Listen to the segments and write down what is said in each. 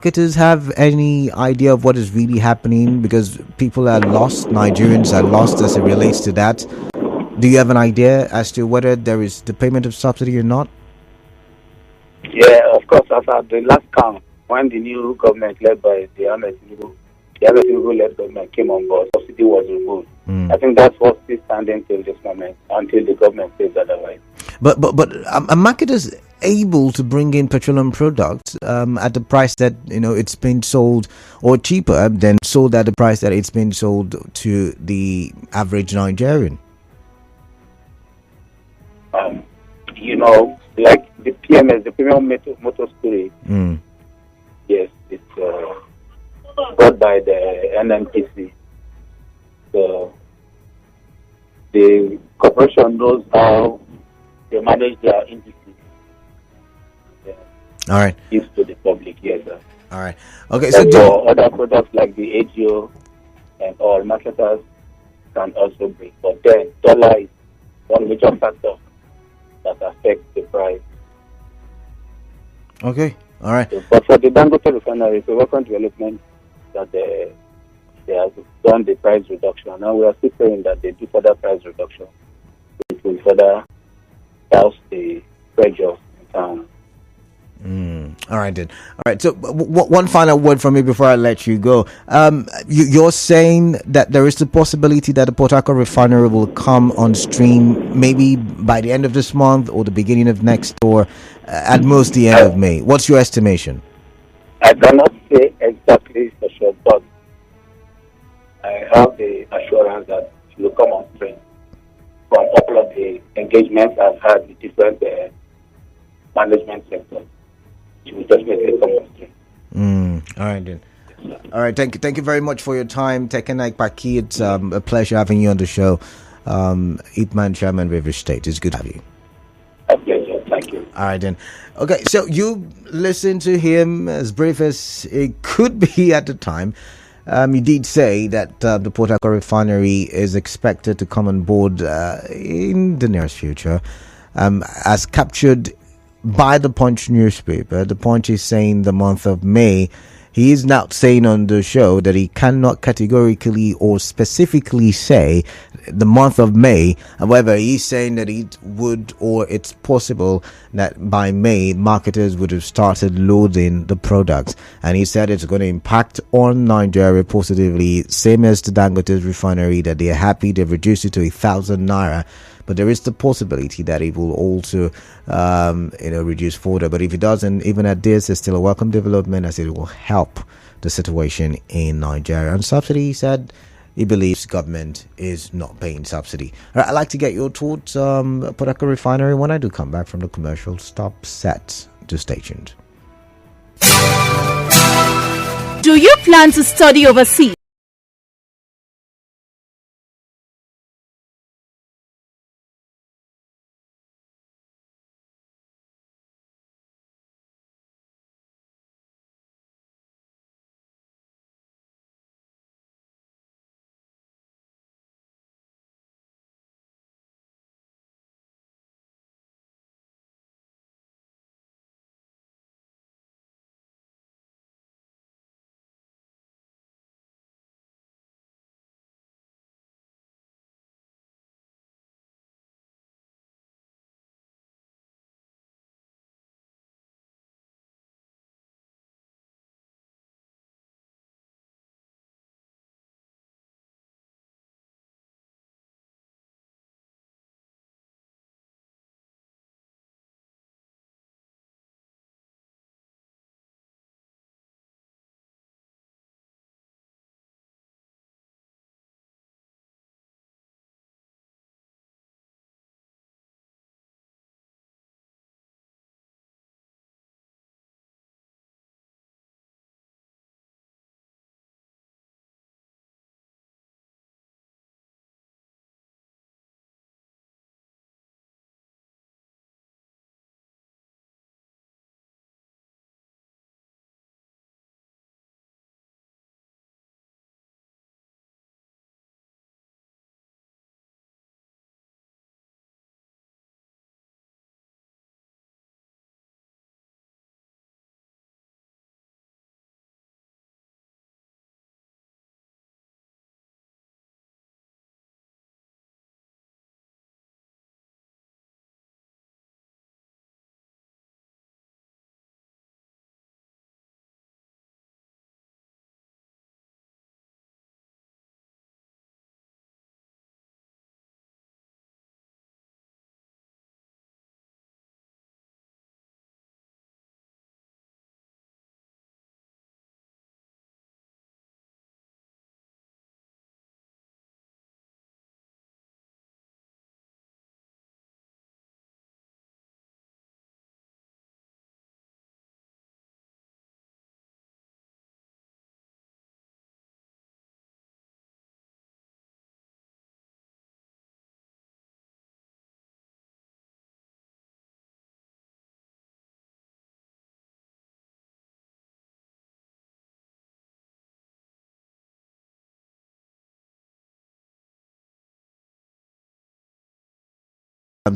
marketers have any idea of what is really happening? Because people are lost, Nigerians are lost as it relates to that. Do you have an idea as to whether there is the payment of subsidy or not? Yeah, of course, as at the last count, when the new government led by the Ahmed Tinubu led government came on board, subsidy was removed. Mm. I think that's what's still standing till this moment, until the government says otherwise. But a market is able to bring in petroleum products at the price that it's been sold, or cheaper than sold at the price that it's been sold to the average Nigerian. Like the PMS, the Premium Motor Spirit, Mm. yes, it's brought by the NNPC. So the corporation knows how they manage their indices. Yeah, All right. used to the public, yes, sir. All right. Okay. So But for other products like the AGO and all, marketers can also bring. But then dollar is one major factor that affects the price. okay. All right. So, but for the Dangote Refinery, it's a welcome development that they have done the price reduction. Now we are still praying that they do further price reduction. It will further douse the pressure in town. All right then. All right. So one final word from me before I let you go. You're saying that there is the possibility that the Port Harcourt refinery will come on stream maybe by the end of this month or the beginning of next, or at most the end of May. What's your estimation? I cannot say exactly for sure, but I have the assurance that it will come on stream from all of the engagements I've had with different management sectors. It will definitely come on stream. All right then. All right. Thank you very much for your time, Tekena Ikpaki. It's a pleasure having you on the show. Ipman, Chairman, River State. It's good to have you. A pleasure. Thank you. All right then. Okay, so you listen to him, as brief as it could be at the time. He did say that the Port Harcourt refinery is expected to come on board in the nearest future. As captured by the Punch newspaper, the Punch is saying the month of May. He is now saying on the show that he cannot categorically or specifically say the month of May. However, he's saying that it would, or it's possible that by May, marketers would have started loading the products. And he said it's going to impact on Nigeria positively, same as the Dangote refinery, that they're happy they've reduced it to 1,000 naira. But there is the possibility that it will also, reduce further. But if it doesn't, even at this, it's still a welcome development, as it will help the situation in Nigeria. On subsidy, he said he believes government is not paying subsidy. All right, I'd like to get your thoughts on Port Harcourt Refinery when I do come back from the commercial stop set. Just stay tuned. Do you plan to study overseas?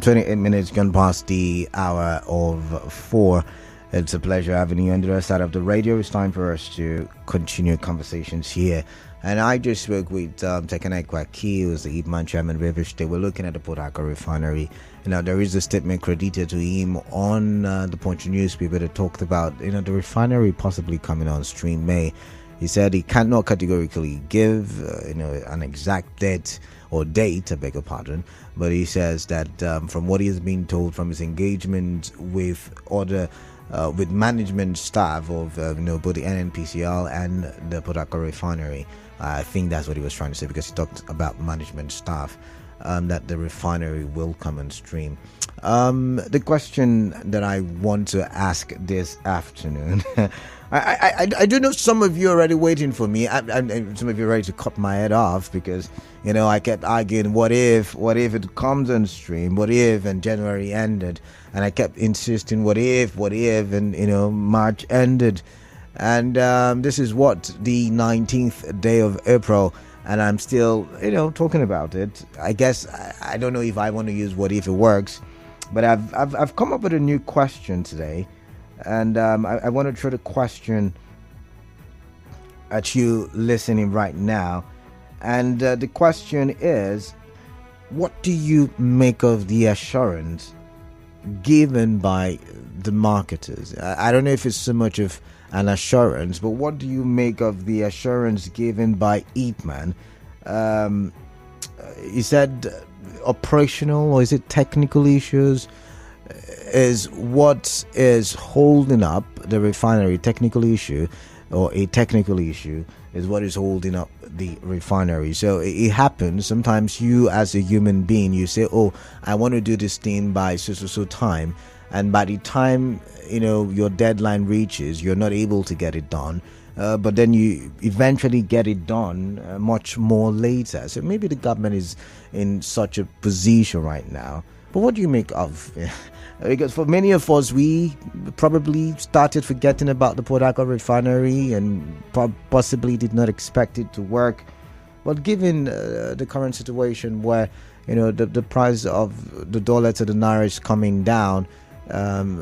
28 minutes gone past the hour of 4. It's a pleasure having you on the other side of the radio. It's time for us to continue conversations here. And I just spoke with Tekena, who's the Ipman chairman of Refinery. They were looking at the Port Harcourt Refinery. There is a statement credited to him on the Punch newspaper that talked about, the refinery possibly coming on stream May. He said he cannot categorically give, an exact date, I beg your pardon. But he says that from what he has been told from his engagement with other with management staff of both the NNPCL and the Port Harcourt Refinery, I think that's what he was trying to say, because he talked about management staff, that the refinery will come on stream. The question that I want to ask this afternoon, I do know some of you are already waiting for me. Some of you are ready to cut my head off because, I kept arguing, what if it comes on stream? What if, and January ended? And I kept insisting, what if, and, March ended. And this is the 19th day of April, and I'm still, talking about it. I guess, I don't know if I want to use what if it works, but I've come up with a new question today. And I want to throw the question at you listening right now. And the question is, what do you make of the assurance given by the marketers? I don't know if it's so much of an assurance, but what do you make of the assurance given by Ipman? He said operational, or is it technical issues? Is what is holding up the refinery, technical issue, or a technical issue is what is holding up the refinery. So it happens sometimes. You as a human being, you say, oh, I want to do this thing by so time, and by the time your deadline reaches, you're not able to get it done, but then you eventually get it done much more later. So maybe the government is in such a position right now. But what do you make of because for many of us, we probably started forgetting about the Port Harcourt Refinery and possibly did not expect it to work. But given the current situation where, the price of the dollar to the naira is coming down,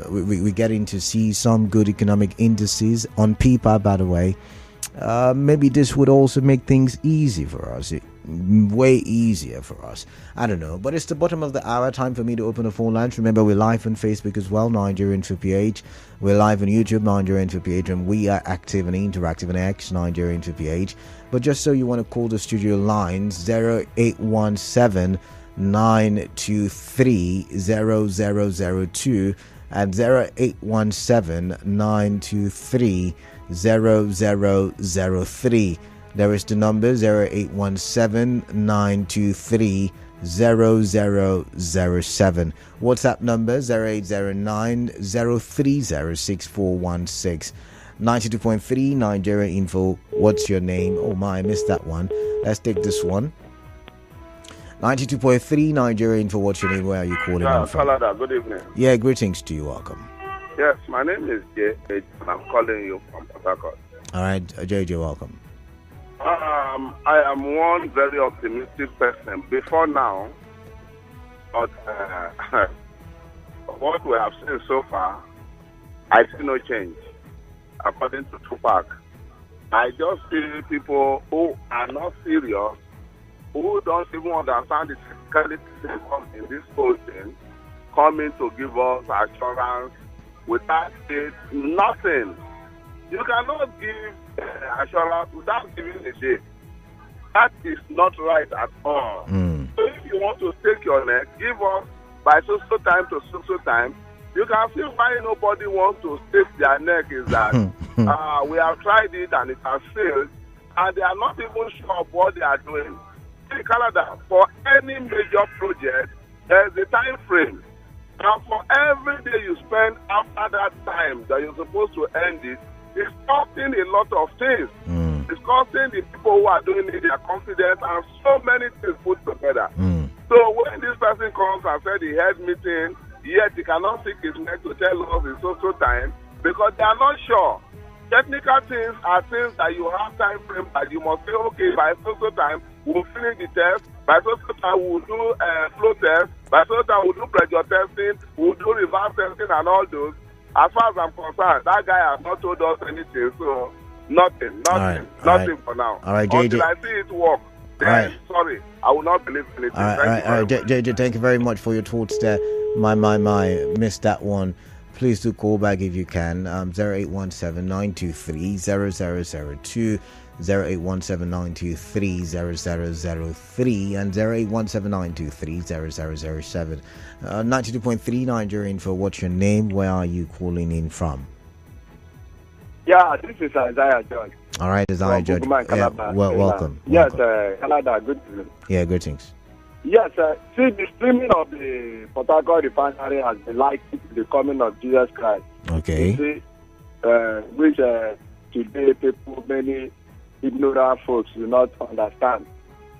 we're getting to see some good economic indices on paper, by the way. Maybe this would also make things easy for us. Way easier for us. I don't know, but it's the bottom of the hour. Time for me to open the phone lines. Remember, we're live on Facebook as well, Nigerian for PH. We're live on YouTube, Nigerian for PH, and we are active and interactive on X, Nigerian for PH. But just so you want to call the studio lines, 0817 923 0002 and 0817 923 0003. There is the number 0817 923 0007. WhatsApp number 0809 030 6416. 92.3 Nigeria Info. What's your name? Oh my, I missed that one. Let's take this one. 92.3 Nigeria Info. What's your name? Where are you calling in from? Canada. Good evening. Yeah, greetings to you. Welcome. Yes, my name is Jay, and I'm calling you from Port Harcourt. All right, JJ, welcome. I am one very optimistic person before now, but what we have seen so far, I see no change. According to Tupac, I just see people who are not serious, who don't even understand the technicalities in this whole thing, coming to give us assurance without it, nothing. You cannot give assurance without giving a date. That is not right at all. So if you want to stake your neck, give us by so time to so time. You can see why nobody wants to stake their neck is that we have tried it and it has failed, and they are not even sure of what they are doing. In Canada, for any major project, there is a time frame. And for every day you spend after that time that you're supposed to end it, it's costing a lot of things. It's costing the people who are doing it their confidence and so many things put together. So when this person comes and said he had meeting, yet he cannot stick his neck to tell us it's so time, because they are not sure. Technical things are things that you have time frame that you must say, okay, by so time, we'll finish the test, By so time we'll do flow test. By so time we'll do pressure testing. We'll do reverse testing and all those. As far as I'm concerned, that guy has not told us anything. So nothing for now. All right, Until JJ. I see it work, then sorry, I will not believe anything. All right, JJ, thank you very much for your thoughts there. My, missed that one. Please do call back if you can. 0817-923-0002, 0817-923-0003, and 0817-923-0007. 92.3 Nigerian for what's your name? Where are you calling in from? Yeah, this is Isaiah George. All right, Isaiah George. Welcome. Yes, Canada, good evening. Yeah, greetings. Yes, see, the streaming of the Port Harcourt Refinery has been likened to the coming of Jesus Christ. Okay. You see, which today many ignorant folks do not understand.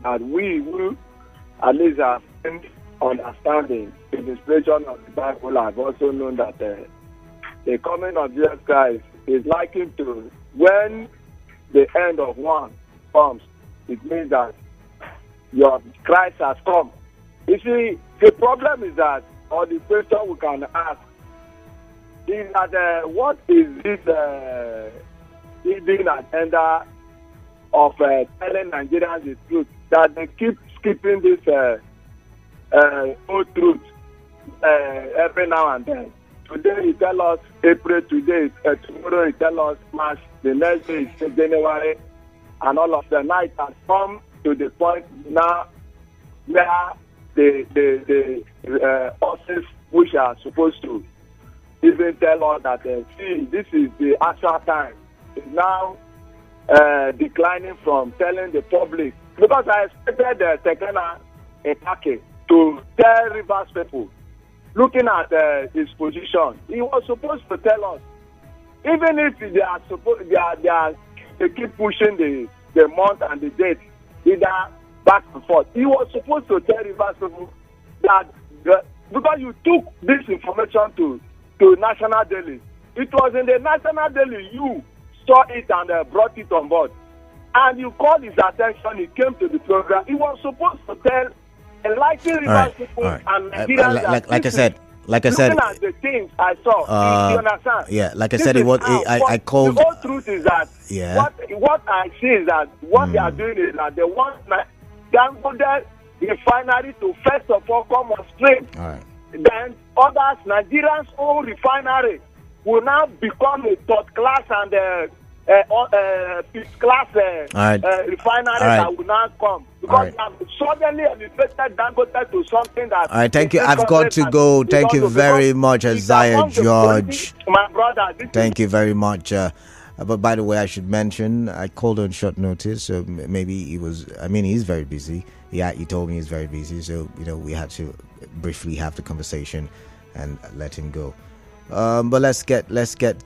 And we will, at least have understanding the inspiration of the Bible, have also known that the coming of Jesus Christ is likened to when the end of one comes. It means that your Christ has come. You see, the problem is that, or the question we can ask, is that what is this hidden agenda of telling Nigerians the truth, that they keep skipping this old truth every now and then. Today he tell us April, tomorrow he tell us March, the next day is January, and all of the night has come to the point now where the horses which are supposed to even tell us that see, this is the actual time, is now declining from telling the public, because I expected Tekena Ikpaki to tell Rivers people, looking at his position, he was supposed to tell us, even if they keep pushing the month and the date either back and forth, he was supposed to tell Rivers people that because you took this information to National Daily, it was in the National Daily you saw it and brought it on board, and you called his attention. He came to the program. He was supposed to tell enlighten Rivers people and Nigerians. Like I said, looking at the things I saw, you understand? Yeah, like I said, it was. I called. The whole truth is that what I see is that what they are doing is that they want Dangote Refinery to first of all come on stream. All right. Then others, Nigerians' own refinery, will now become a third class and fifth class refinery that will now come. Because they have suddenly elevated Dangote to something that... All right, thank you. I've got to go. Thank you very much, Isaiah George. My brother. Thank you very much. But by the way, I should mention, I called on short notice, so maybe he's very busy. Yeah, he told me he's very busy, so, we had to briefly have the conversation and let him go. But let's get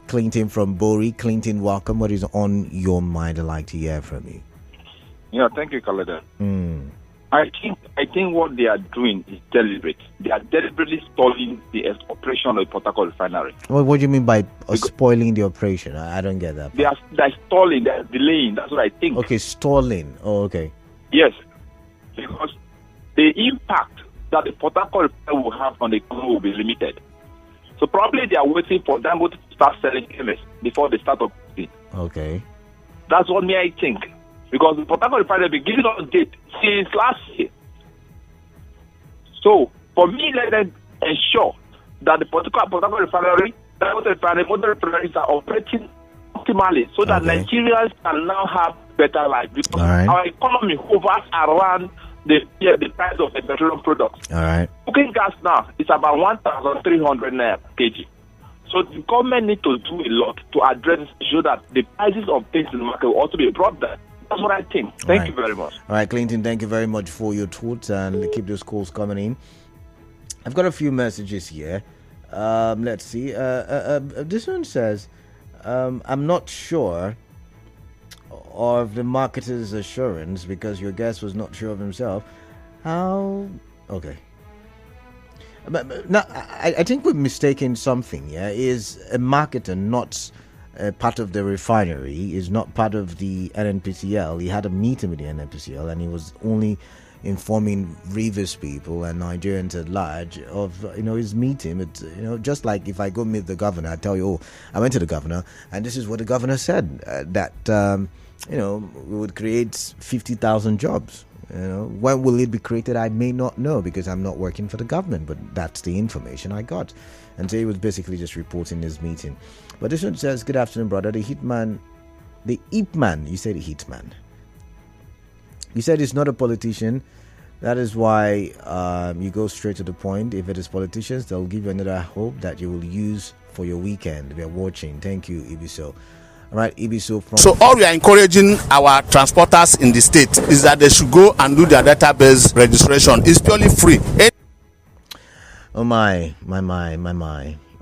Clinton from Bori. Clinton, welcome. What is on your mind? I'd like to hear from you. Yeah, thank you, Kaleda. I think what they are doing is deliberate. They are deliberately stalling the operation of the Port Harcourt Refinery. What do you mean by spoiling the operation? I don't get that. They're stalling. They're delaying. That's what I think. Okay, stalling. Oh, okay. Yes, because the impact that the Port Harcourt Refinery will have on the economy will be limited. So probably they are waiting for Dangote to start selling chemists before they start operating. Okay. That's what I think. Because the Port Harcourt Refinery beginning on date since last year. So for me, let them ensure that the Port Harcourt Refinery, Dangote Refinery, other refineries are operating optimally, so that Nigerians can now have better life. Because our economy hovers around the price of the petroleum products. All right. Cooking gas now is about 1,300 naira kg. So the government need to do a lot to address this issue, that the prices of things in the market will also be brought down. That's what I think. Thank you very much. All right, Clinton, thank you very much for your thoughts, and keep those calls coming in. I've got a few messages here. Let's see. This one says, I'm not sure of the marketer's assurance because your guest was not sure of himself. How? Okay. But now, I think we're mistaken something. Yeah, is a marketer not part of the refinery? Is not part of the NNPCL? He had a meeting with the NNPCL, and he was only informing Rivers people and Nigerians at large of his meeting. It's just like if I go meet the governor, I tell you, oh, I went to the governor and this is what the governor said, that we would create 50,000 jobs. When will it be created? I may not know because I'm not working for the government, but that's the information I got. And so he was basically just reporting his meeting. But this one says, good afternoon, brother. The Ipman, you said Hitman. You said he's not a politician. That is why you go straight to the point. If it is politicians, they'll give you another hope that you will use for your weekend. We are watching. Thank you, Ibiso. All right, Ibiso from... So all we are encouraging our transporters in the state is that they should go and do their database registration. It's purely free. Oh my.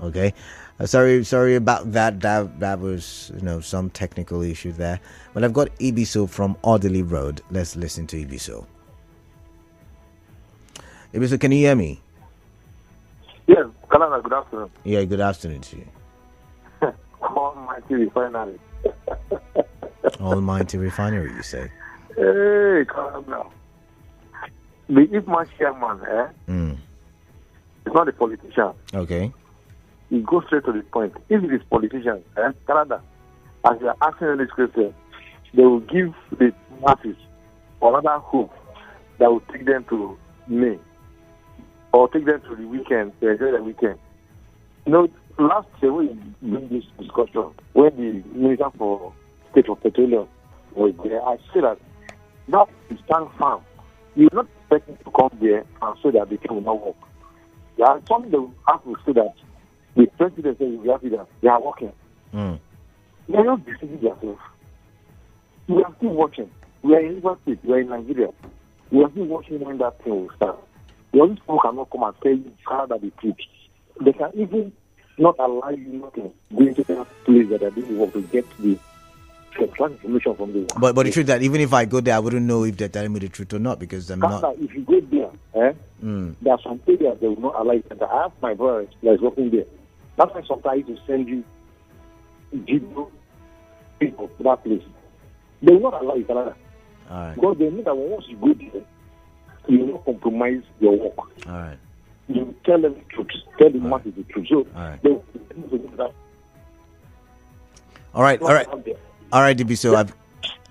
Okay. Sorry about that. That was some technical issue there. But I've got Ibiso from Orderly Road. Let's listen to Ibiso. Ibiso, can you hear me? Yes, Kalana, good afternoon. Yeah, good afternoon to you. Almighty Refinery. Almighty Refinery, you say? Hey, Kalana. The Ipman chairman, it's not a politician. Okay. He goes straight to the point. If it is politicians, Canada, as you are asking this question, they will give the masses another hope that will take them to May or take them to the weekend, to enjoy the weekend. Last year when we bring this discussion, when the Minister for State of Petroleum was there, I said that is stand firm. You're not expecting to come there and say that the thing will not work. There are something that will have to say that the president says they are working. They are not deceiving themselves. We are still watching. We are in River State. We are in Nigeria. We are still watching when that thing will start. The these people cannot come and tell you Canada the truth. They can even not allow you not to go into that place that they didn't want to get the information from the... But the truth that even if I go there, I wouldn't know if they're telling me the truth or not because I'm Canada, not... If you go there, there are some areas they will not allow you. I have my brother that is working there. That's why sometimes I used to send you people to that place. They will not allow you, Canada. All right. Because they know that once you go there, you will not compromise your work. All right. You tell them the truth. Tell the masses the truth. So, all right. All right, DB. So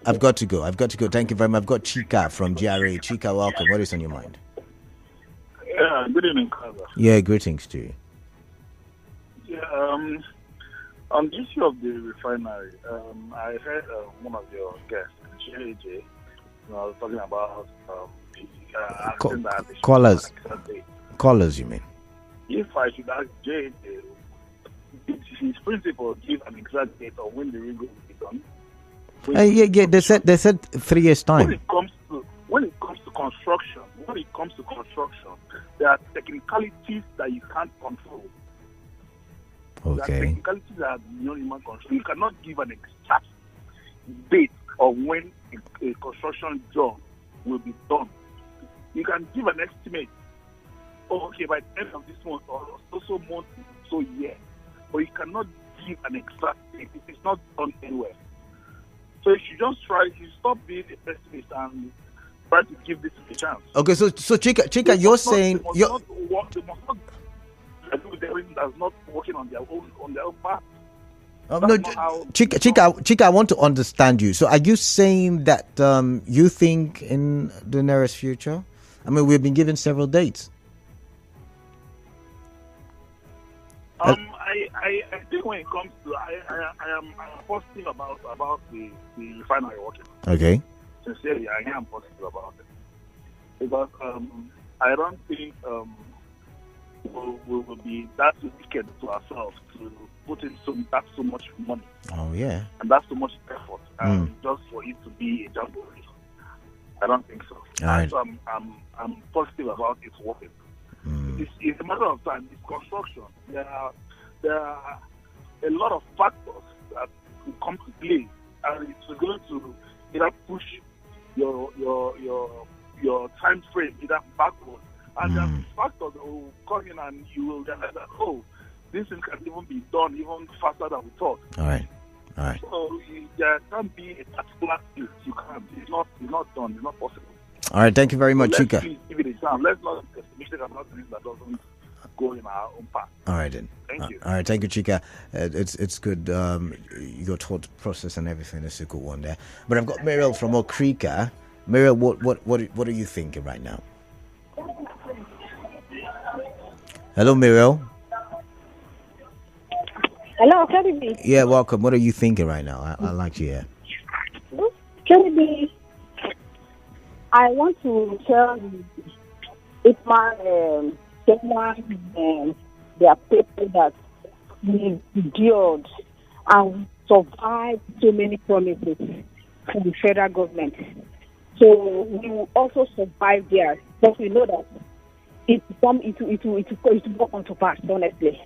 I've got to go. Thank you very much. I've got Chika from GRA. Chika, welcome. What is on your mind? Yeah, good evening, Kaza. Yeah, greetings to you. Yeah, on the issue of the refinery, I heard one of your guests, JJ, was talking about callers, you mean? If I should ask JJ, his principal give an exact date on when the rig will be done. Yeah. They said 3 years time. When it comes to construction, there are technicalities that you can't control. Okay. There are technicalities that are beyond human control. You cannot give an exact date of when a construction job will be done. You can give an estimate. Oh, okay, by the end of this month or so month, so year. But you cannot give an exact date. It is not done anywhere. So you should just stop being a pessimist and try to give this a chance. Okay, so Chika, you're saying they must not do with everything that's not working on their own path. No, Chika, I want to understand you. So are you saying that you think in the nearest future? I mean, we've been given several dates. I think when it comes to I am positive about the refinery working. Okay. Sincerely, I am positive about it because I don't think we will be that wicked to ourselves to put in so much money. Oh yeah. And that's so much effort just for it to be a jamboree. I don't think so. Right. So I'm positive about it working. It's a matter of time. It's construction. There are a lot of factors that will come to play, and it's going to either push your time frame either backward, and there are factors that will come in, and you will realize that this thing can even be done even faster than we thought. All right. So there can't be a particular place. You can't. It's not done. It's not possible. All right, thank you very much, Chika. Give it a chance. Let's not mistake about things that doesn't go in our own path. All right then. Thank you. All right, thank you, Chika. It's good. Your thought process and everything is a good one there. But I've got Muriel from Okrika. Muriel, what are you thinking right now? Hello, Muriel. Hello, Kennedy. Yeah, welcome. What are you thinking right now? I like you here. Kennedy, I want to tell you, it's my Tekena, their people that we endured and survived so many promises from the federal government. So we will also survive there, because we know that it will come to pass, honestly.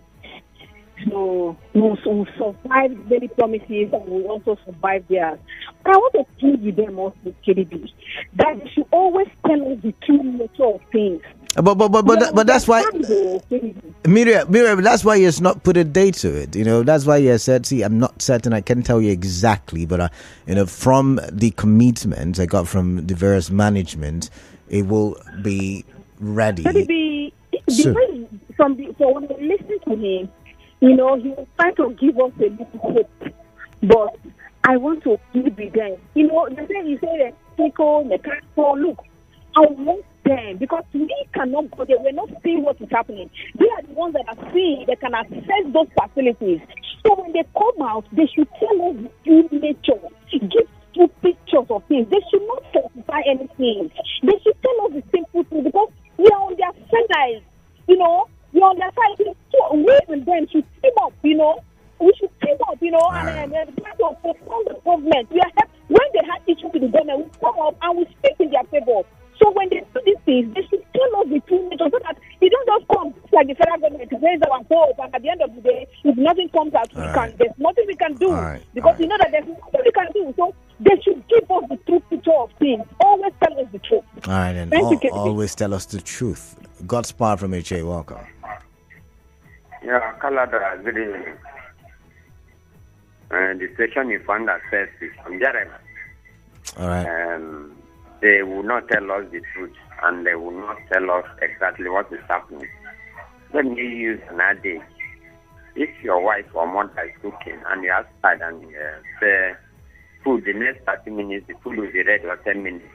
So we'll survive many promises and we'll also survive there. But I want to plead with them also, KDB, that they should always tell us the true nature of things. But that's why, Miriam, that's why he's not put a date to it. That's why he said, see, I'm not certain, I can't tell you exactly, but from the commitment I got from the various management, it will be ready. So when I listen to him, he was trying to give us a little hope, but I want to plead with them. He said, mechanical, look, I want them, because we cannot go there. We're not seeing what is happening. They are the ones that are seeing, they can access those facilities. So when they come out, they should tell us the true nature, give two pictures of things. They should not falsify anything. They should tell us the simple thing, because we are on their side, we are on their side. So we and them should team up, we should team up, and try to perform the government. When they have issues with the government, we come up and we speak in their favor. So when they do these things, they should tell us the true nature, so that they don't just come like the federal government to raise our hope, and at the end of the day, if nothing comes out, there's nothing we can do, because we know that there's nothing we can do. So they should give us the true picture of things. Always tell us the truth. All right, and always tell us the truth. God's power from HA. Welcome. Yeah, Kalada, good evening. The station you found ourselves is from Jeremy. All right. They will not tell us the truth, and they will not tell us exactly what is happening. Let me use an adage. If your wife or mother is cooking and you outside and say food, the next 30 minutes the food will be ready, or 10 minutes,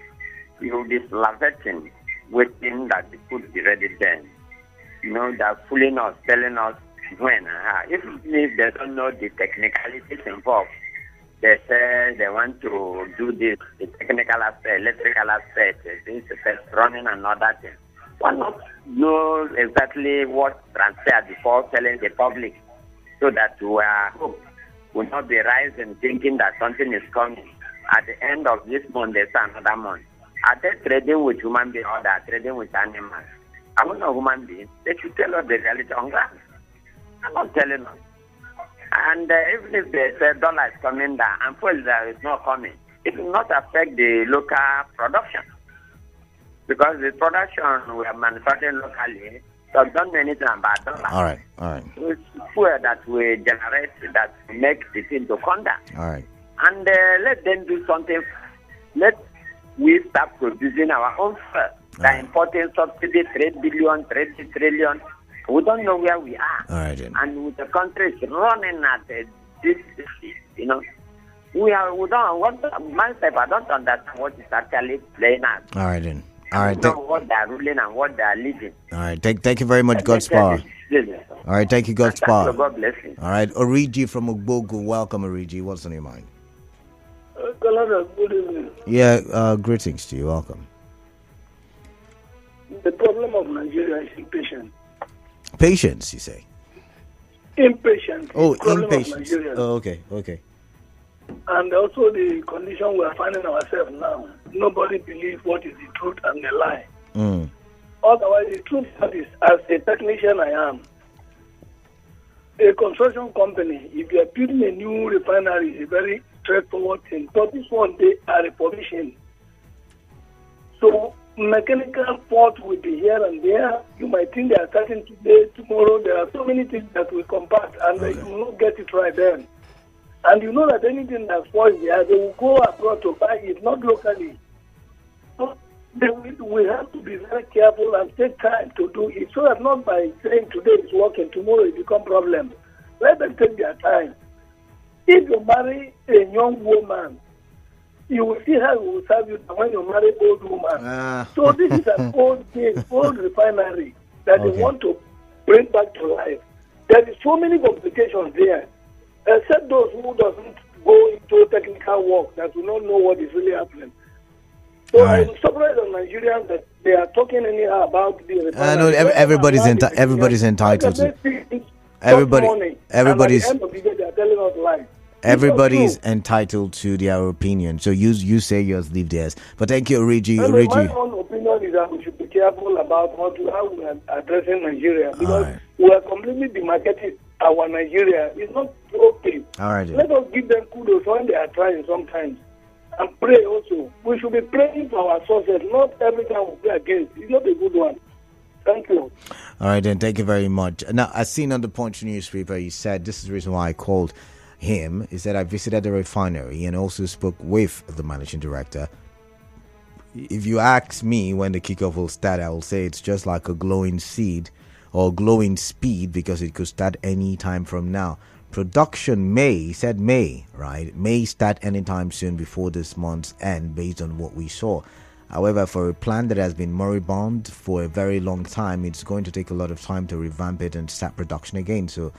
you will be salivating, waiting that the food will be ready then. They're fooling us, telling us when and how. If they don't know the technicalities involved, they say they want to do this, the technical aspect, electrical aspect, things running and other things. Why not know exactly what transpired before telling the public, so that we will not be rising thinking that something is coming. At the end of this month, there's another month. Are they trading with human beings, or they are trading with animals? I'm not a human being. They should tell us the reality on ground. I'm not telling us. And even if they say dollar is coming down and fuel is not coming, it will not affect the local production. Because the production we are manufacturing locally, so don't know anything about dollar. All right. It's fuel that we generate that make the thing to come down. All right. And let them do something. Let we start producing our own fuel. The importing subsidy, 3 billion, 3 trillion. We don't know where we are. All right, then. And with the country is running at this, we don't want myself. I don't understand what is actually playing out. All right, then. All right. Know what they are ruling and what they are leading. All right. Thank you very much, God's power. All right. Thank you, God's power. God bless you. All right. Origi from Ogbogu. Welcome, Origi. What's on your mind? Good evening. Yeah. Greetings to you. Welcome. The problem of Nigeria is impatience. Patience, you say? Impatience. Oh, impatience. Oh, okay. And also the condition we are finding ourselves now. Nobody believes what is the truth and the lie. Otherwise, the truth is, as a technician I am, a construction company, if you are building a new refinery, it's a very straightforward thing. But this one, they are refurbishing. So mechanical fault will be here and there. You might think they are starting today, tomorrow. There are so many things that will compact, and you will not get it right then. And you know that anything that spoils there, they will go abroad to buy it, not locally. So we have to be very careful and take time to do it, so that not by saying today is working, tomorrow it become problem. Let them take their time. If you marry a young woman, you will see how it will serve you when you marry an old woman. So this is an old thing, old refinery that they want to bring back to life. There is so many complications there, except those who doesn't go into technical work that do not know what is really happening. So I'm surprised on Nigerians that they are talking anyhow about the refinery. No, everybody's entitled to. Everybody's at the end of the day, they are telling us lies. Everybody's entitled to their opinion. So you say yours, leave theirs. But thank you, Reggie. My own opinion is that we should be careful about how we are addressing Nigeria, because we are completely demarcating our Nigeria. It's not okay. All right. Let us give them kudos when they are trying sometimes. And pray also. We should be praying for our sources, not every time we pray against. It's not a good one. Thank you. All right, then. Thank you very much. Now, I seen on the Punch newspaper, he said, this is the reason why I called him. He said, I visited the refinery and also spoke with the managing director. If you ask me when the kickoff will start, I will say it's just like a glowing seed or glowing speed, because it could start any time from now. Production may start anytime soon before this month's end, based on what we saw. However, for a plant that has been moribund for a very long time, it's going to take a lot of time to revamp it and start production again. So,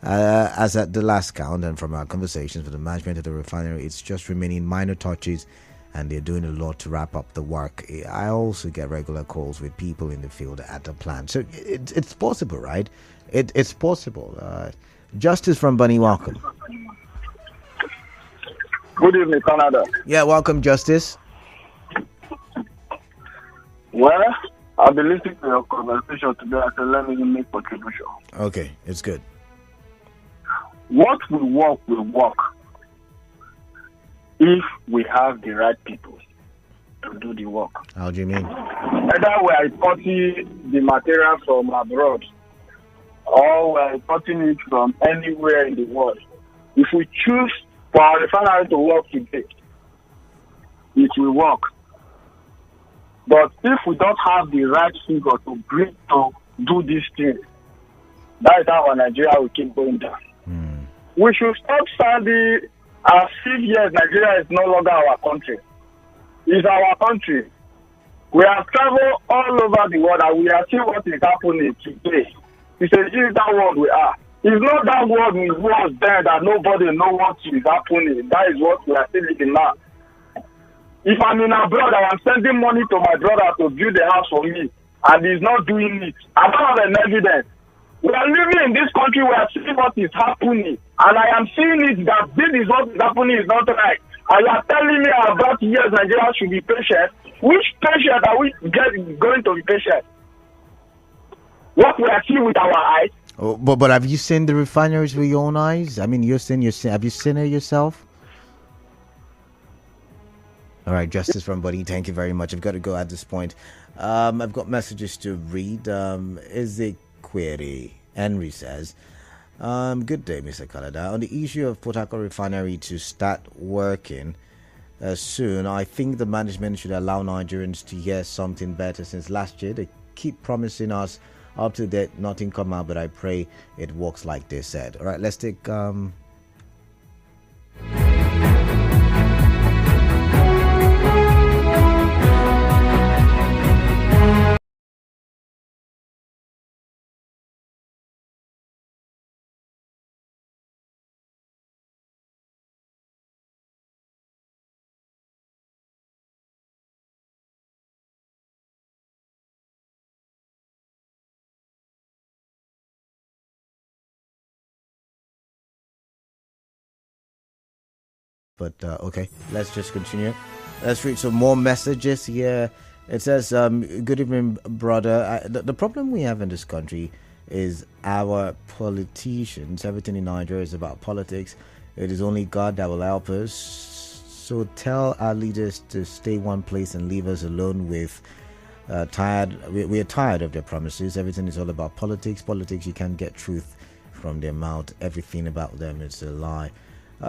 as at the last count and from our conversations with the management of the refinery, it's just remaining minor touches, and they're doing a lot to wrap up the work. I also get regular calls with people in the field at the plant. So it's possible, right? It's possible. Justice from Bunny, welcome. Good evening, Canada. Yeah, welcome, Justice. Well, I've been listening to your conversation today. I said, let me make contribution. Okay, it's good. What will work if we have the right people to do the work. How do you mean? Either we are importing the material from abroad or we are importing it from anywhere in the world. If we choose for our refinery to work today, it will work. But if we don't have the right figure to bring to do this thing, that is how Nigeria will keep going down. We should stop standing as if, yes, Nigeria is no longer our country. It's our country. We have traveled all over the world and we are seeing what is happening today. It's a digital world we are. It's not that world we was there that nobody knows what is happening. That is what we are still living now. If I'm in abroad, I am sending money to my brother to build a house for me, and he's not doing it. I don't have an evidence. We are living in this country, we are seeing what is happening, and I am seeing it that this is what is happening is not right. And you are telling me about yes, Nigeria should be patient. Which patient are we going to be patient? What we are seeing with our eyes. Oh, but have you seen the refineries with your own eyes? I mean, have you seen it yourself? All right, Justice from Buddy, thank you very much. I've got to go at this point. I've got messages to read. Is it query? Henry says, good day, Mr. Canada. On the issue of Port Harcourt Refinery to start working soon, I think the management should allow Nigerians to hear something better. Since last year, they keep promising us up to date, nothing come out, but I pray it works like they said. All right, let's take... But okay, let's just continue. Let's read some more messages here. It says, good evening, brother. The problem we have in this country is our politicians. Everything in Nigeria is about politics. It is only God that will help us. So tell our leaders to stay one place and leave us alone. We're tired of their promises. Everything is all about politics. You can't get truth from their mouth. Everything about them is a lie.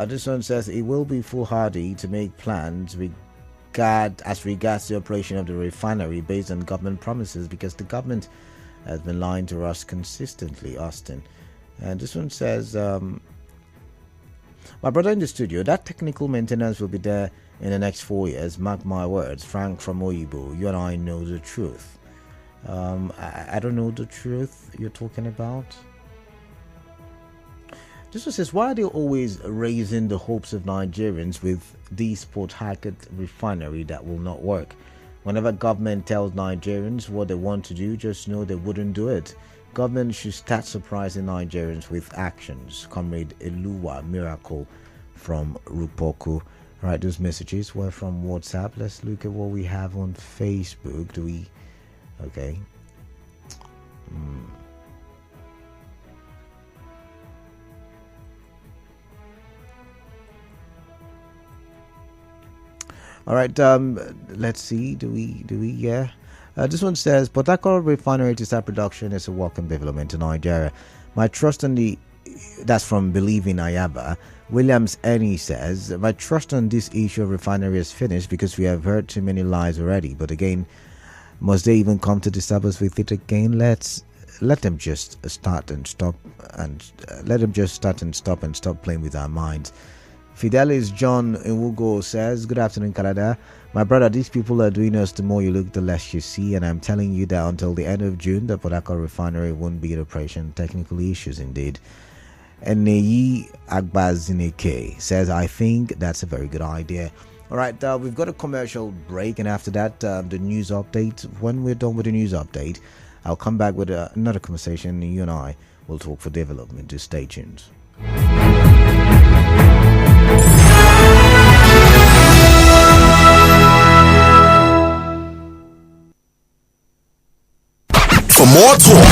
This one says, it will be foolhardy to make plans regards the operation of the refinery based on government promises, because the government has been lying to us consistently, Austin. And this one says, my brother in the studio, that technical maintenance will be there in the next 4 years. Mark my words. Frank from Oyibo, you and I know the truth. I don't know the truth you're talking about. This one says, why are they always raising the hopes of Nigerians with this Port Harcourt refinery that will not work? Whenever government tells Nigerians what they want to do, just know they wouldn't do it. Government should start surprising Nigerians with actions. Comrade Eluwa Miracle from Rupoku. Right, those messages were from WhatsApp. Let's look at what we have on Facebook. Do we? Okay. All right, let's see. Do we? Yeah. This one says, Port Harcourt Refinery to start production is a welcome development in Nigeria. My trust on that's from Believing Ayaba. Williams Eni says, my trust on this issue of refinery is finished because we have heard too many lies already. But again, must they even come to disturb us with it again? Let them just start and stop and stop playing with our minds. Fidelis John Nwugo says, good afternoon, Canada. My brother, these people are doing us. The more you look, the less you see. And I'm telling you that until the end of June, the Port Harcourt refinery won't be in operation. Technical issues indeed. And Neyi Agbazineke says, I think that's a very good idea. All right, we've got a commercial break. And after that, the news update. When we're done with the news update, I'll come back with another conversation. You and I will talk for development. Just stay tuned. For more talk